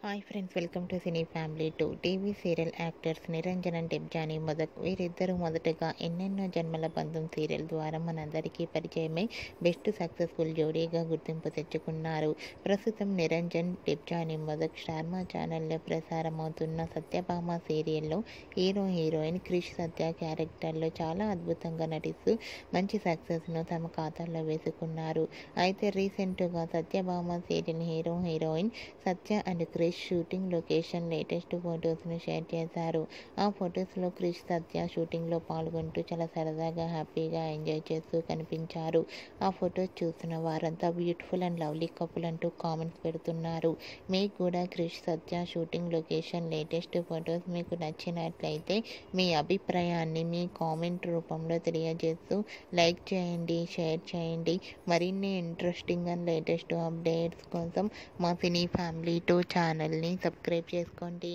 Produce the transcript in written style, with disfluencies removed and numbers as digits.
Hi friends, welcome to cine family 2. TV serial actors Niranjan and Debjani Modak వీరిద్దరూ మొదటగా ఎన్నెన్నో జన్మల బంధం సీరియల్ ద్వారా మనందరికీ పరిచయమై బెస్ట్ సక్సెస్ఫుల్ జోడీగా గుర్తింపు తెచ్చుకున్నారు. ప్రస్తుతం నిరంజన్, డెబ్జానీ మొదక్ స్టార్మా ఛానల్లో ప్రసారమవుతున్న సత్యభామ సీరియల్లో హీరోయిన్ క్రిష్ సత్య క్యారెక్టర్లో చాలా అద్భుతంగా నటిస్తూ మంచి సక్సెస్ను తమ ఖాతాలో వేసుకున్నారు. అయితే రీసెంట్గా Satyabhama serial heroine Satya and Krish shooting location latest ఫొటోస్ను షేర్ చేశారు. ఆ ఫొటోస్లో క్రిష్ సత్య షూటింగ్లో పాల్గొంటూ చాలా సరదాగా హ్యాపీగా ఎంజాయ్ చేస్తూ కనిపించారు. ఆ ఫొటోస్ చూస్తున్న వారంతా బ్యూటిఫుల్ అండ్ లవ్లీ కపుల్ అంటూ కామెంట్స్ పెడుతున్నారు. మీకు కూడా క్రిష్ సత్య షూటింగ్ లొకేషన్ లేటెస్ట్ ఫొటోస్ మీకు నచ్చినట్లయితే మీ అభిప్రాయాన్ని మీ కామెంట్ రూపంలో తెలియజేస్తూ లైక్ చేయండి, షేర్ చేయండి. మరిన్ని ఇంట్రెస్టింగ్ అండ్ లేటెస్ట్ అప్డేట్స్ కోసం మా సినీ ఫ్యామిలీ 2 ఛానల్ని సబ్స్క్రైబ్ చేసుకోండి.